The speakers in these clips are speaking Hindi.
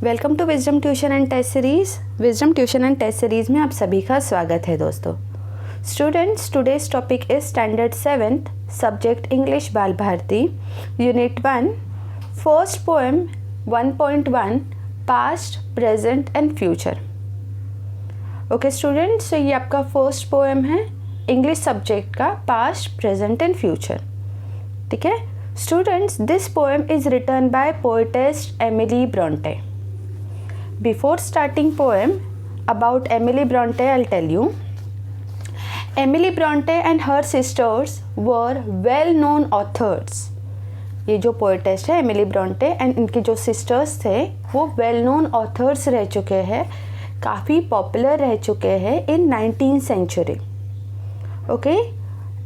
Welcome to Wisdom tuition and test Series. Wisdom tuition and test Series में आप सभी का स्वागत है दोस्तों। Students, today's topic is standard 7th subject English Bal Bharati, unit 1, first poem 1.1 past, present and future. Okay students, तो ये आपका फर्स्ट पोएम है इंग्लिश सब्जेक्ट का, पास्ट, प्रेजेंट एंड फ्यूचर। ठीक है students, this poem is written by poetess Emily Bronte. Before starting poem about Emily Bronte, I'll tell you. Emily Bronte and her sisters were well-known authors. ये जो पोएटेस है एमिली ब्रॉन्टे एंड इनके जो सिस्टर्स थे वो वेल नोन ऑथर्स रह चुके हैं, काफ़ी पॉपुलर रह चुके हैं इन 19th century. Okay,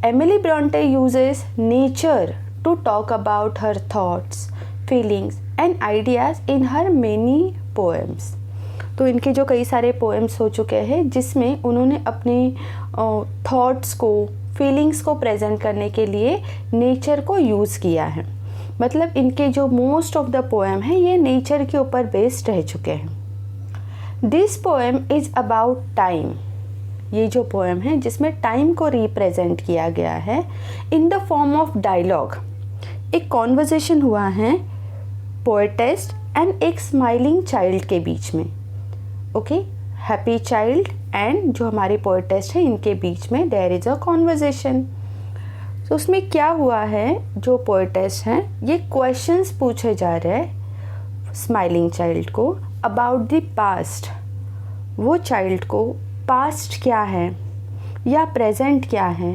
Emily Bronte uses nature to talk about her thoughts, feelings and ideas in her many poems. तो इनके जो कई सारे पोएम्स हो चुके हैं जिसमें उन्होंने अपनी थॉट्स को, फीलिंग्स को प्रेजेंट करने के लिए नेचर को यूज़ किया है। मतलब इनके जो मोस्ट ऑफ द पोएम है ये नेचर के ऊपर बेस्ड रह चुके हैं। This poem is about time. ये जो पोएम है जिसमें टाइम को रिप्रेजेंट किया गया है in the form of dialogue. एक कॉन्वर्जेशन हुआ है पोएटेस एंड एक स्माइलिंग चाइल्ड के बीच में। ओके, हैप्पी चाइल्ड एंड जो हमारी पोएटेस है इनके बीच में देयर इज़ अ कॉन्वर्जेशन। तो उसमें क्या हुआ है, जो पोएटेस हैं ये क्वेश्चंस पूछे जा रहे हैं स्माइलिंग चाइल्ड को अबाउट द पास्ट। वो चाइल्ड को पास्ट क्या है या प्रेजेंट क्या है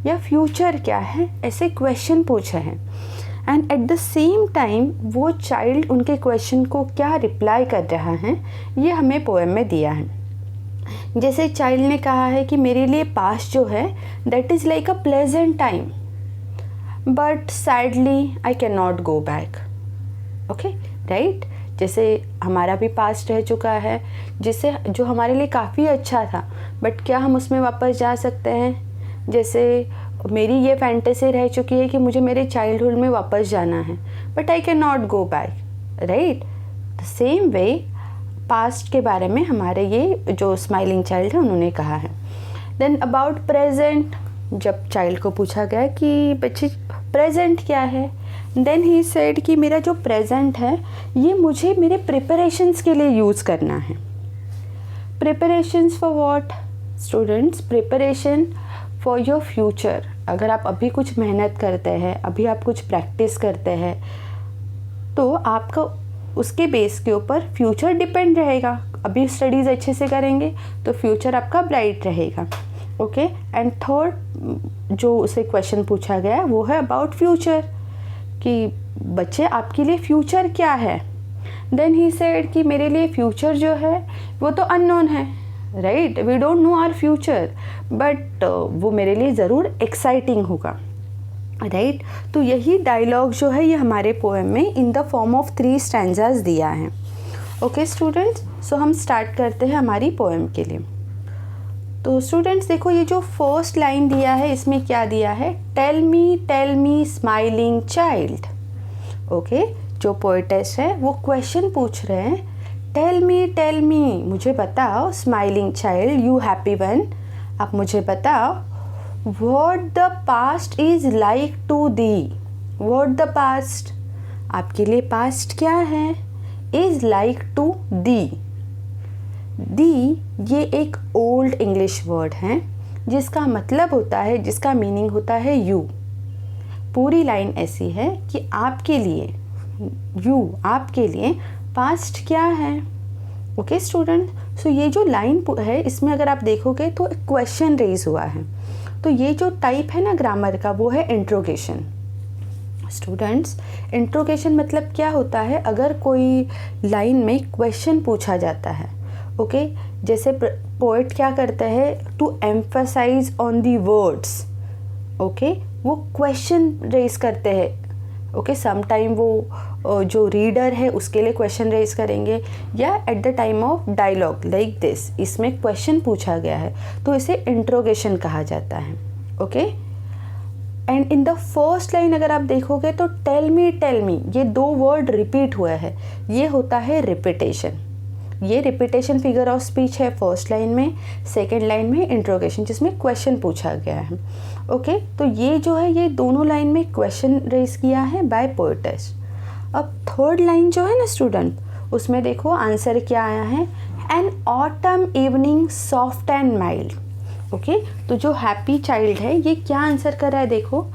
या फ्यूचर क्या है, ऐसे क्वेश्चन पूछे हैं। And at the same time वो चाइल्ड उनके क्वेश्चन को क्या रिप्लाई कर रहा है ये हमें पोएम में दिया है। जैसे चाइल्ड ने कहा है कि मेरे लिए पास्ट जो है that is like a pleasant time but sadly I can not go back. Okay right, जैसे हमारा भी पास्ट रह चुका है जिससे जो हमारे लिए काफ़ी अच्छा था बट क्या हम उसमें वापस जा सकते हैं। जैसे मेरी ये फैंटेसी रह चुकी है कि मुझे मेरे चाइल्डहुड में वापस जाना है but I can not go back, right. The same way past के बारे में हमारे ये जो स्माइलिंग चाइल्ड है उन्होंने कहा है। देन अबाउट प्रेजेंट, जब चाइल्ड को पूछा गया कि बच्चे प्रेजेंट क्या है, देन ही सेड कि मेरा जो प्रेजेंट है ये मुझे मेरे प्रिपरेशंस के लिए यूज़ करना है। Preparations for what students? Preparation for your future. अगर आप अभी कुछ मेहनत करते हैं, अभी आप कुछ प्रैक्टिस करते हैं तो आपका उसके बेस के ऊपर फ्यूचर डिपेंड रहेगा। अभी स्टडीज़ अच्छे से करेंगे तो फ्यूचर आपका ब्राइट रहेगा। ओके, एंड थर्ड जो उसे क्वेश्चन पूछा गया है वो है अबाउट फ्यूचर, कि बच्चे आपके लिए फ्यूचर क्या है। देन ही सेड कि मेरे लिए फ्यूचर जो है वो तो अननोन है, right, we don't know our future but वो मेरे लिए ज़रूर एक्साइटिंग होगा, राइट। तो यही डायलॉग जो है ये हमारे पोएम में इन द फॉर्म ऑफ 3 स्टैंजास दिया है। ओके स्टूडेंट्स, सो हम स्टार्ट करते हैं हमारी पोएम के लिए। तो स्टूडेंट्स देखो, ये जो फर्स्ट लाइन दिया है इसमें क्या दिया है, tell me smiling child. Okay, जो पोएटेस है वो क्वेश्चन पूछ रहे हैं, टेल मी, मुझे बताओ smiling child, you happy one, आप मुझे बताओ what the past is like to thee. What the past, आपके लिए पास्ट क्या है, is like to thee. Thee ये एक ओल्ड इंग्लिश वर्ड है जिसका मतलब होता है, जिसका मीनिंग होता है यू। पूरी लाइन ऐसी है कि आपके लिए, यू आपके लिए पास्ट क्या है। ओके स्टूडेंट, सो ये जो लाइन है इसमें अगर आप देखोगे तो एक क्वेश्चन रेज हुआ है। तो ये जो टाइप है ना ग्रामर का वो है इंट्रोगेशन। स्टूडेंट्स, इंट्रोगेशन मतलब क्या होता है, अगर कोई लाइन में क्वेश्चन पूछा जाता है, ओके, जैसे पोएट क्या करते हैं, to emphasize on the words, okay, वो क्वेश्चन रेज करते हैं। ओके, समटाइम वो जो रीडर है उसके लिए क्वेश्चन रेज करेंगे या at the time of dialogue like this, इसमें क्वेश्चन पूछा गया है तो इसे इंट्रोगेशन कहा जाता है। Okay. And in the first line अगर आप देखोगे तो टेल मी ये 2 वर्ड रिपीट हुआ है, ये होता है रिपीटेशन। ये रिपीटेशन फिगर ऑफ स्पीच है फर्स्ट लाइन में। सेकेंड लाइन में इंट्रोगेशन जिसमें क्वेश्चन पूछा गया है। ओके, तो ये जो है ये दोनों लाइन में क्वेश्चन रेज किया है बाय पोएटेस। अब थर्ड लाइन जो है ना स्टूडेंट, उसमें देखो आंसर क्या आया है, an autumn evening soft and mild. Okay, तो जो हैप्पी चाइल्ड है ये क्या आंसर कर रहा है, देखो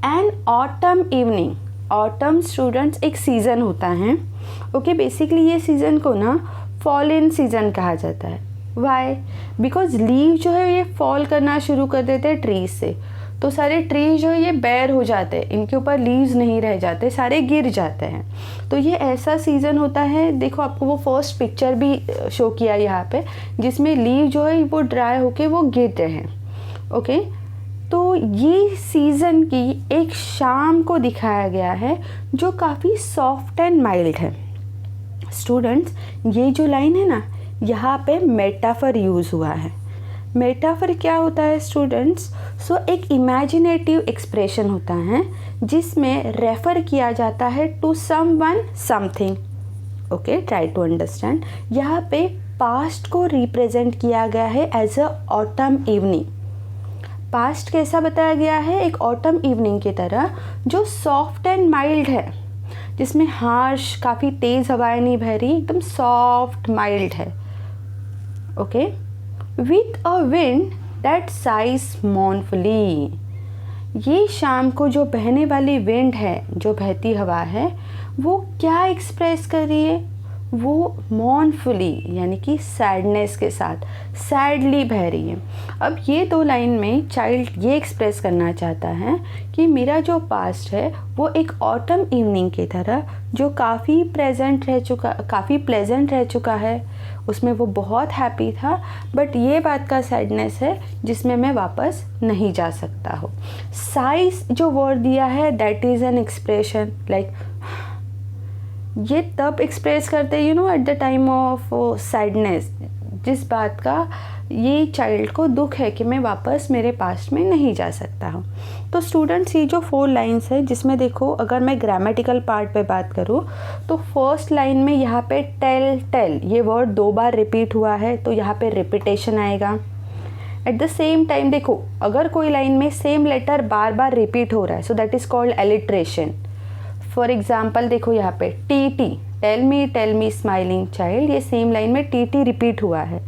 an autumn evening. Autumn students एक सीज़न होता है। ओके, बेसिकली ये सीज़न को ना फॉल इन सीज़न कहा जाता है। वाई? बिकॉज लीव जो है ये फॉल करना शुरू कर देते हैं ट्रीज से, तो सारे ट्रीज जो है ये बेयर हो जाते हैं, इनके ऊपर लीव्स नहीं रह जाते, सारे गिर जाते हैं। तो ये ऐसा सीज़न होता है, देखो आपको वो फर्स्ट पिक्चर भी शो किया यहाँ पे, जिसमें लीव जो है वो ड्राई होके वो गिर रहे हैं। ओके, तो ये सीज़न की एक शाम को दिखाया गया है जो काफ़ी सॉफ्ट एंड माइल्ड है। स्टूडेंट्स, ये जो लाइन है ना, यहाँ पे मेटाफर यूज़ हुआ है। मेटाफर क्या होता है स्टूडेंट्स? सो एक इमेजिनेटिव एक्सप्रेशन होता है जिसमें रेफ़र किया जाता है to someone something. Okay, try to understand. यहाँ पे पास्ट को रिप्रेजेंट किया गया है as a autumn evening. Past कैसा बताया गया है? एक ऑटम इवनिंग की तरह जो सॉफ्ट एंड माइल्ड है, जिसमें हार्श काफ़ी तेज़ हवाएं नहीं बह रही, एकदम सॉफ्ट माइल्ड है। Okay, with a wind that sighs mournfully. ये शाम को जो बहने वाली विंड है, जो बहती हवा है, वो क्या एक्सप्रेस कर रही है? वो मॉर्नफुली यानी कि सैडनेस के साथ सैडली बह रही है। अब ये 2 लाइन में चाइल्ड ये एक्सप्रेस करना चाहता है कि मेरा जो पास्ट है वो एक ऑटम इवनिंग की तरह जो काफ़ी प्लेजेंट रह चुका है, उसमें वो बहुत हैप्पी था, बट ये बात का सैडनेस है जिसमें मैं वापस नहीं जा सकता हूँ। साइज जो वर्ड दिया है that is an expression like, ये तब एक्सप्रेस करते हैं eight the time of sadness, जिस बात का ये चाइल्ड को दुख है कि मैं वापस मेरे पास्ट में नहीं जा सकता हूँ। तो स्टूडेंट्स, ये जो 4 लाइन्स है जिसमें देखो अगर मैं ग्रामेटिकल पार्ट पे बात करूँ तो फर्स्ट लाइन में यहाँ पे टेल ये वर्ड 2 बार रिपीट हुआ है, तो यहाँ पे रिपीटेशन आएगा। एट द सेम टाइम देखो अगर कोई लाइन में सेम लेटर बार बार रिपीट हो रहा है, so that is called alliteration. For example देखो यहाँ पे T tell me smiling child, ये सेम लाइन में टी रिपीट हुआ है,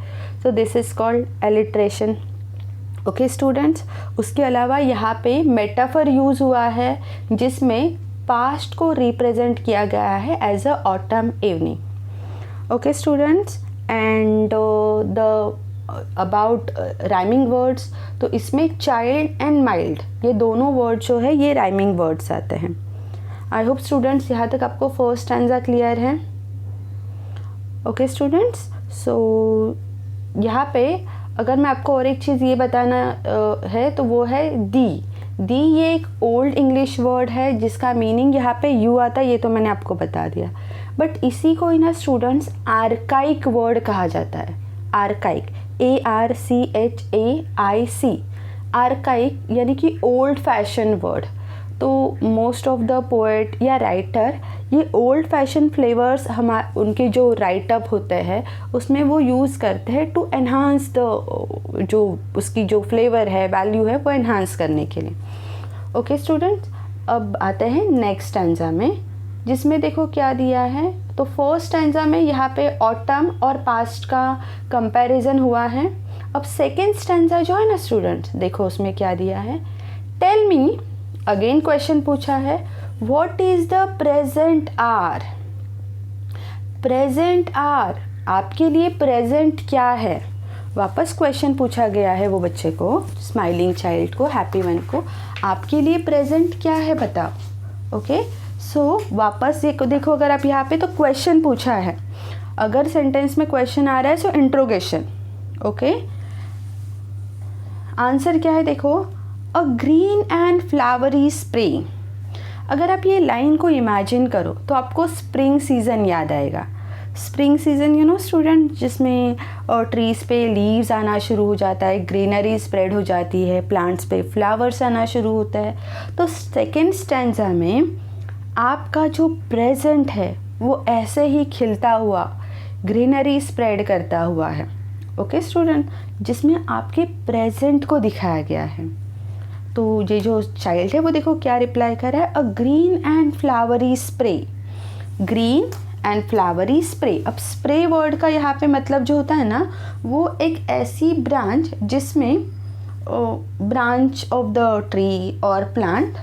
so this is called alliteration. Okay students, उसके अलावा यहाँ पे मेटाफर यूज़ हुआ है जिसमें पास्ट को रिप्रेजेंट किया गया है as a autumn evening. Okay students, and the about rhyming words, तो इसमें चाइल्ड एंड माइल्ड ये दोनों वर्ड जो है ये राइमिंग वर्ड्स आते हैं। आई होप स्टूडेंट्स यहाँ तक आपको फर्स्ट स्टैंजा क्लियर है। ओके स्टूडेंट्स, सो यहाँ पे अगर मैं आपको और एक चीज़ ये बताना है तो वो है दी। ये एक ओल्ड इंग्लिश वर्ड है जिसका मीनिंग यहाँ पे यू आता है, ये तो मैंने आपको बता दिया, बट इसी को ना स्टूडेंट्स आर्काइक वर्ड कहा जाता है। आर्काइक, ARCHAIC, आर्काइक यानी कि ओल्ड फैशन वर्ड। तो मोस्ट ऑफ द पोएट या राइटर ये ओल्ड फैशन फ्लेवर्स उनके जो राइटअप होते हैं उसमें वो यूज़ करते हैं टू एनहांस द जो उसकी जो फ्लेवर है, वैल्यू है, वो एनहांस करने के लिए। ओके स्टूडेंट्स, अब आते हैं नेक्स्ट स्टैंजा में, जिसमें देखो क्या दिया है। तो फर्स्ट स्टैंजा में यहाँ पे ऑटम और पास्ट का कंपैरिजन हुआ है। अब सेकेंड स्टैंजा जो है ना स्टूडेंट्स, देखो उसमें क्या दिया है, टेल मी, अगेन क्वेश्चन पूछा है, what is the present hour. Present hour, आपके लिए प्रेजेंट क्या है? वापस क्वेश्चन पूछा गया है वो बच्चे को, स्माइलिंग चाइल्ड को, हैप्पी वन को, आपके लिए प्रेजेंट क्या है बताओ। ओके, सो वापस देखो अगर आप यहाँ पे तो क्वेश्चन पूछा है, अगर सेंटेंस में क्वेश्चन आ रहा है सो इंट्रोगेशन। ओके, आंसर क्या है देखो, अ ग्रीन एंड फ्लावरी स्प्रिंग। अगर आप ये लाइन को इमेजिन करो तो आपको स्प्रिंग सीज़न याद आएगा। Spring season you know student, जिसमें ट्रीज़ पे लीव्स आना शुरू हो जाता है, ग्रीनरी स्प्रेड हो जाती है, प्लांट्स पे फ्लावर्स आना शुरू होता है। तो सेकेंड स्टैंजा में आपका जो प्रेजेंट है वो ऐसे ही खिलता हुआ, ग्रीनरी स्प्रेड करता हुआ है। ओके स्टूडेंट, जिसमें आपके प्रेजेंट को दिखाया गया है। तो ये जो चाइल्ड है वो देखो क्या रिप्लाई कर रहा है, a green and flowery spray. Green and flowery spray. अब स्प्रे वर्ड का यहाँ पे मतलब जो होता है ना, वो एक ऐसी ब्रांच जिसमें ब्रांच ऑफ द ट्री और plant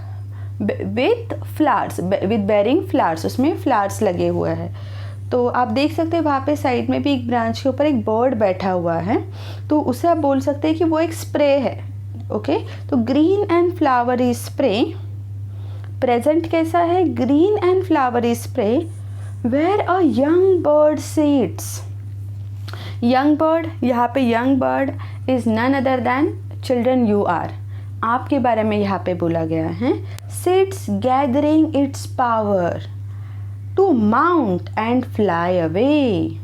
with flowers, with bearing flowers, उसमें फ्लावर्स लगे हुए हैं। तो आप देख सकते हैं वहाँ पे साइड में भी एक ब्रांच के ऊपर एक बर्ड बैठा हुआ है, तो उसे आप बोल सकते हैं कि वो एक स्प्रे है। ओके, तो green and flowery spray, present कैसा है, green and flowery spray where a young bird sits. Young bird, यहाँ पे young bird is none other than children you are, आपके बारे में यहाँ पे बोला गया है। Sits gathering its power to mount and fly away.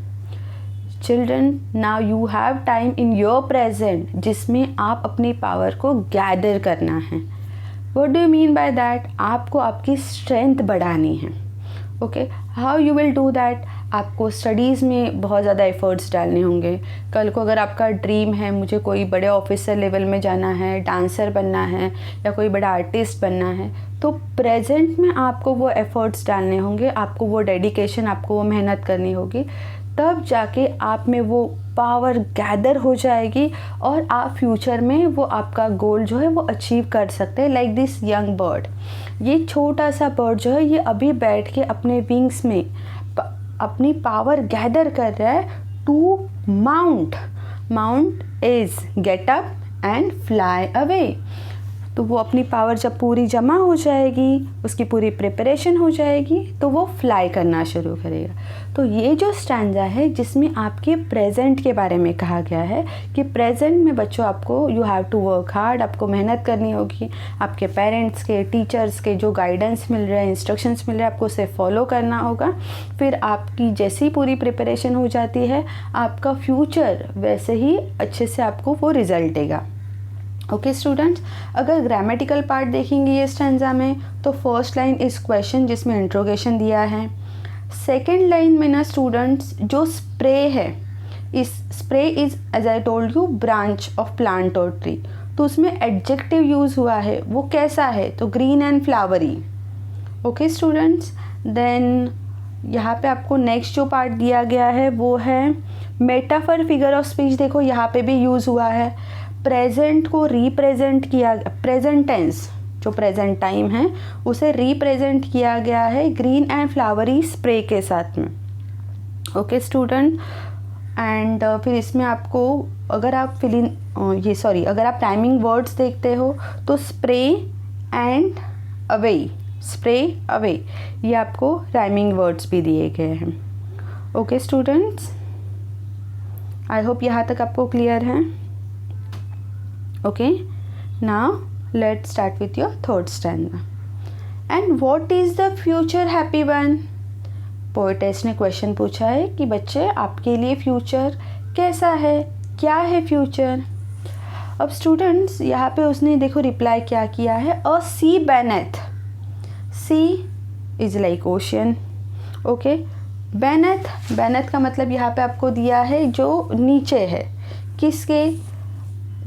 Children, now you have time in your present जिसमें आप अपनी पावर को गैदर करना है। What do you mean by that, आपको आपकी स्ट्रेंथ बढ़ानी है। Okay, how you will do that, आपको स्टडीज़ में बहुत ज़्यादा एफर्ट्स डालने होंगे। कल को अगर आपका ड्रीम है मुझे कोई बड़े ऑफिसर लेवल में जाना है, डांसर बनना है या कोई बड़ा आर्टिस्ट बनना है, तो प्रेजेंट में आपको वो एफर्ट्स डालने होंगे, आपको वो डेडिकेशन, आपको वो मेहनत करनी होगी, तब जाके आप में वो पावर गैदर हो जाएगी और आप फ्यूचर में वो आपका गोल जो है वो अचीव कर सकते हैं। लाइक दिस यंग बर्ड, ये छोटा सा बर्ड जो है ये अभी बैठ के अपने विंग्स में अपनी पावर गैदर कर रहा है to mount. Mount is get up and fly away. तो वो अपनी पावर जब पूरी जमा हो जाएगी, उसकी पूरी प्रिपरेशन हो जाएगी, तो वो फ्लाई करना शुरू करेगा। तो ये जो स्टैंजा है जिसमें आपके प्रेजेंट के बारे में कहा गया है कि प्रेजेंट में बच्चों आपको you have to work hard, आपको मेहनत करनी होगी, आपके पेरेंट्स के, टीचर्स के जो गाइडेंस मिल रहा है, इंस्ट्रक्शंस मिल रहे हैं, आपको उसे फॉलो करना होगा। फिर आपकी जैसी पूरी प्रिपरेशन हो जाती है, आपका फ्यूचर वैसे ही अच्छे से आपको वो रिजल्ट देगा। ओके स्टूडेंट्स, अगर ग्रामेटिकल पार्ट देखेंगे ये स्टैंजा में, तो फर्स्ट लाइन इज क्वेश्चन जिसमें इंट्रोगेशन दिया है। सेकेंड लाइन में ना स्टूडेंट्स जो स्प्रे है, इस spray is as I told you branch of plant और ट्री, तो उसमें एडजेक्टिव यूज़ हुआ है, वो कैसा है, तो green and flowery. Okay students, then यहाँ पे आपको नेक्स्ट जो पार्ट दिया गया है वो है मेटाफर फिगर ऑफ स्पीच। देखो यहाँ पे भी यूज़ हुआ है, प्रेजेंट को रिप्रेजेंट किया, प्रेजेंट टेंस जो प्रेजेंट टाइम है उसे रिप्रेजेंट किया गया है ग्रीन एंड फ्लावरी स्प्रे के साथ में। ओके स्टूडेंट, एंड फिर इसमें आपको अगर आप अगर आप टाइमिंग वर्ड्स देखते हो तो spray and away, spray away, ये आपको राइमिंग वर्ड्स भी दिए गए हैं। ओके स्टूडेंट्स, आई होप यहाँ तक आपको क्लियर है। Okay, now let's start with your third stanza. And what is the future happy one? Poetess ने क्वेश्चन पूछा है कि बच्चे आपके लिए फ्यूचर कैसा है, क्या है फ्यूचर। अब स्टूडेंट्स यहाँ पे उसने देखो रिप्लाई क्या किया है, a sea beneath. Sea is like ocean. Okay, beneath, beneath का मतलब यहाँ पे आपको दिया है जो नीचे है, किसके,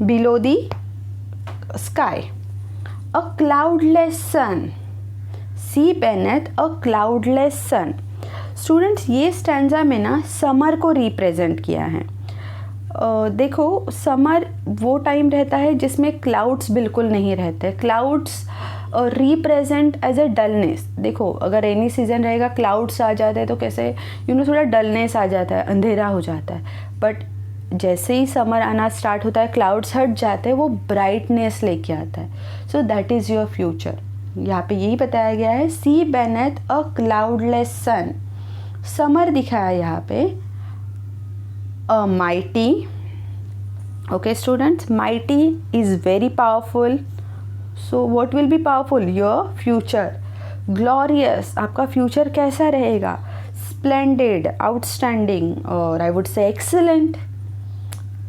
below the sky. A cloudless sun. See beneath a cloudless sun. Students ये स्टैंजा में ना समर को रिप्रेजेंट किया है। देखो समर वो टाइम रहता है जिसमें क्लाउड्स बिल्कुल नहीं रहते। Clouds represent as a dullness. देखो अगर रेनी सीजन रहेगा, क्लाउड्स आ जाते हैं तो कैसे थोड़ा डलनेस आ जाता है, अंधेरा हो जाता है। बट जैसे ही समर आना स्टार्ट होता है, क्लाउड्स हट जाते हैं, वो ब्राइटनेस लेके आता है। So that is your future. यहाँ पे यही बताया गया है, sea beneath a cloudless sun. Summer दिखाया यहाँ पे, a mighty. Okay students, mighty is very powerful. So what will be powerful, your future. Glorious, आपका फ्यूचर कैसा रहेगा। स्प्लेंडेड, आउटस्टैंडिंग, और I would say excellent.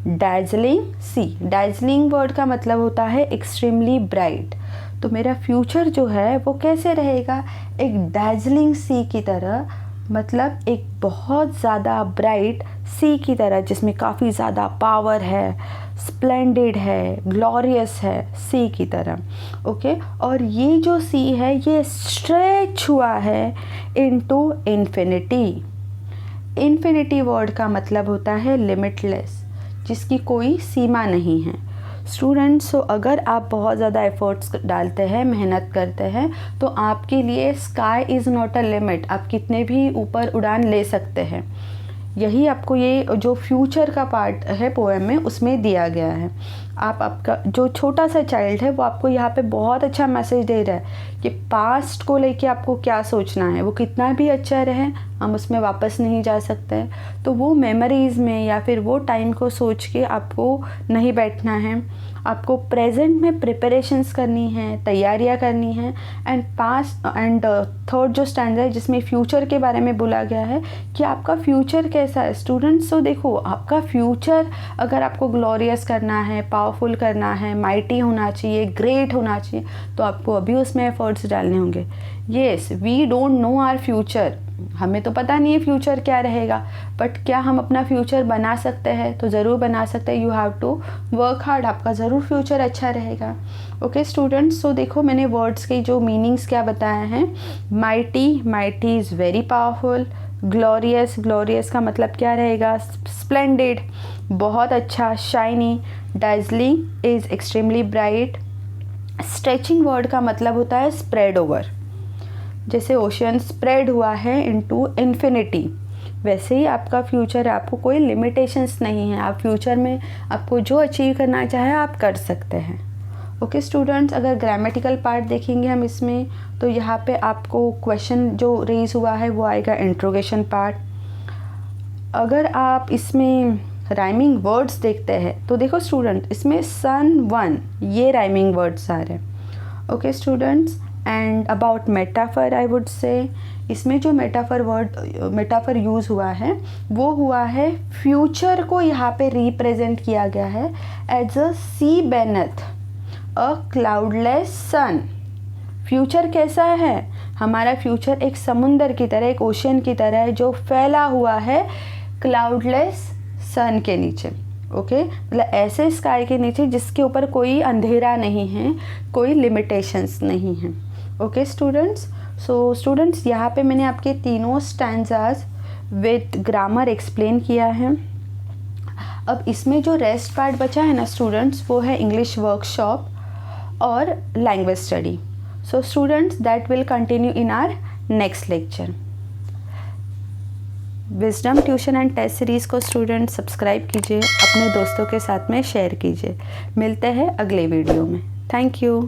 Dazzling, see, dazzling word का मतलब होता है एक्सट्रीमली ब्राइट। तो मेरा फ्यूचर जो है वो कैसे रहेगा, एक डैजलिंग सी की तरह, मतलब एक बहुत ज़्यादा ब्राइट सी की तरह जिसमें काफ़ी ज़्यादा पावर है, स्प्लेंडेड है, ग्लोरियस है, सी की तरह। ओके, और ये जो सी है ये स्ट्रेच हुआ है इनटू इन्फिनिटी। इन्फिनिटी वर्ड का मतलब होता है लिमिटलेस, जिसकी कोई सीमा नहीं है। स्टूडेंट्स, सो अगर आप बहुत ज़्यादा एफर्ट्स डालते हैं, मेहनत करते हैं, तो आपके लिए sky is not a limit, आप कितने भी ऊपर उड़ान ले सकते हैं। यही आपको ये जो फ्यूचर का पार्ट है पोएम में उसमें दिया गया है। आपका जो छोटा सा चाइल्ड है वो आपको यहाँ पे बहुत अच्छा मैसेज दे रहा है कि पास्ट को लेके आपको क्या सोचना है। वो कितना भी अच्छा रहे, हम उसमें वापस नहीं जा सकते हैं, तो वो मेमोरीज़ में या फिर वो टाइम को सोच के आपको नहीं बैठना है। आपको प्रेजेंट में प्रिपरेशंस करनी है, तैयारियां करनी है। एंड पास्ट एंड थर्ड जो स्टैंडर्ड है जिसमें फ्यूचर के बारे में बोला गया है कि आपका फ्यूचर कैसा है। स्टूडेंट्स, तो देखो, आपका फ्यूचर अगर आपको ग्लोरियस करना है, पावरफुल करना है, माइटी होना चाहिए, ग्रेट होना चाहिए, तो आपको अभी उसमें एफर्ट्स डालने होंगे। Yes, we don't know our future, हमें तो पता नहीं है फ्यूचर क्या रहेगा, बट क्या हम अपना फ्यूचर बना सकते हैं? तो ज़रूर बना सकते हैं। You have to work hard, आपका ज़रूर फ्यूचर अच्छा रहेगा। ओके स्टूडेंट्स, सो देखो मैंने वर्ड्स के जो मीनिंग्स क्या बताए हैं। Mighty, mighty is very powerful. Glorious, glorious का मतलब क्या रहेगा, स्प्लेंडेड, बहुत अच्छा, shiny. Dazzling is extremely bright. Stretching word का मतलब होता है स्प्रेड ओवर, जैसे ओशियन स्प्रेड हुआ है इनटू इन्फिनिटी, वैसे ही आपका फ्यूचर है, आपको कोई लिमिटेशंस नहीं है। आप फ्यूचर में आपको जो अचीव करना चाहे आप कर सकते हैं। ओके स्टूडेंट्स, अगर ग्रामेटिकल पार्ट देखेंगे हम इसमें, तो यहाँ पे आपको क्वेश्चन जो रेज हुआ है वो आएगा इंट्रोगेशन पार्ट। अगर आप इसमें राइमिंग वर्ड्स देखते हैं तो देखो स्टूडेंट, इसमें सन, वन, ये राइमिंग वर्ड्स आ रहे हैं। Okay students, and about metaphor I would से, इसमें जो मेटाफर यूज़ हुआ है वो हुआ है फ्यूचर को यहाँ पे रिप्रेजेंट किया गया है as a sea beneath a cloudless sun. Future कैसा है, हमारा फ्यूचर एक समुंदर की तरह, एक ओशियन की तरह है जो फैला हुआ है क्लाउडलेस सन के नीचे। ओके, मतलब ऐसे स्काई के नीचे जिसके ऊपर कोई अंधेरा नहीं है, कोई लिमिटेशंस नहीं है। ओके स्टूडेंट्स, सो स्टूडेंट्स यहाँ पे मैंने आपके तीनों स्टैंजाज विद ग्रामर एक्सप्लेन किया है। अब इसमें जो रेस्ट पार्ट बचा है ना स्टूडेंट्स, वो है इंग्लिश वर्कशॉप और language study. So students, that will continue in our next lecture. Wisdom tuition and test series को स्टूडेंट सब्सक्राइब कीजिए, अपने दोस्तों के साथ में शेयर कीजिए। मिलते हैं अगले वीडियो में। Thank you.